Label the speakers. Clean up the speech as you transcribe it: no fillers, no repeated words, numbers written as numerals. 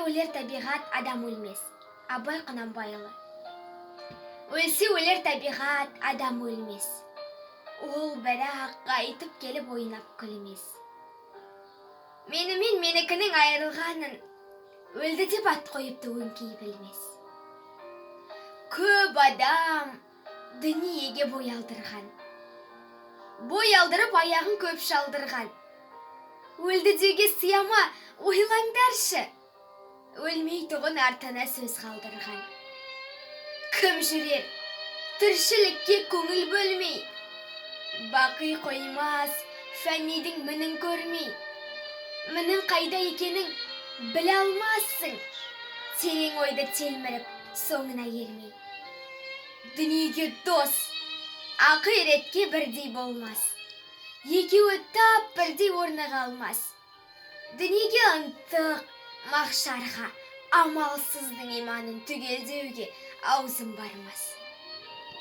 Speaker 1: Өлер табиғат, адам өлмес. Абай Құнанбайұлы. Өлсе өлер табиғат, адам өлмес. Ол бірақ қайтып келіп ойнап күлмес. Менімен менікінің айырылғанын өлді деп ат қойыпты өңкей білмес. Көп адам дүниеге бой алдырған. Бой алдырып аяғын көп шалдырған. Өлді деуге сияма, ойлаңдаршы. Өлмей тұғын артына сөз қалдырған. Кім жүрер, тіршілікке көңіл бөлмей, бақи қоймас, фәнидің мінін көрмей. Мінін қайда екенің біле алмассың, терең ойды телміріп, соңына ермей. Дүниеге дос, ақиретке бірдей болмас. Екеуі тап бірдей орныға алмас. Дүниеге ынтық, мақшарға, амалсыздың иманын түгелдеуге аузым бармас.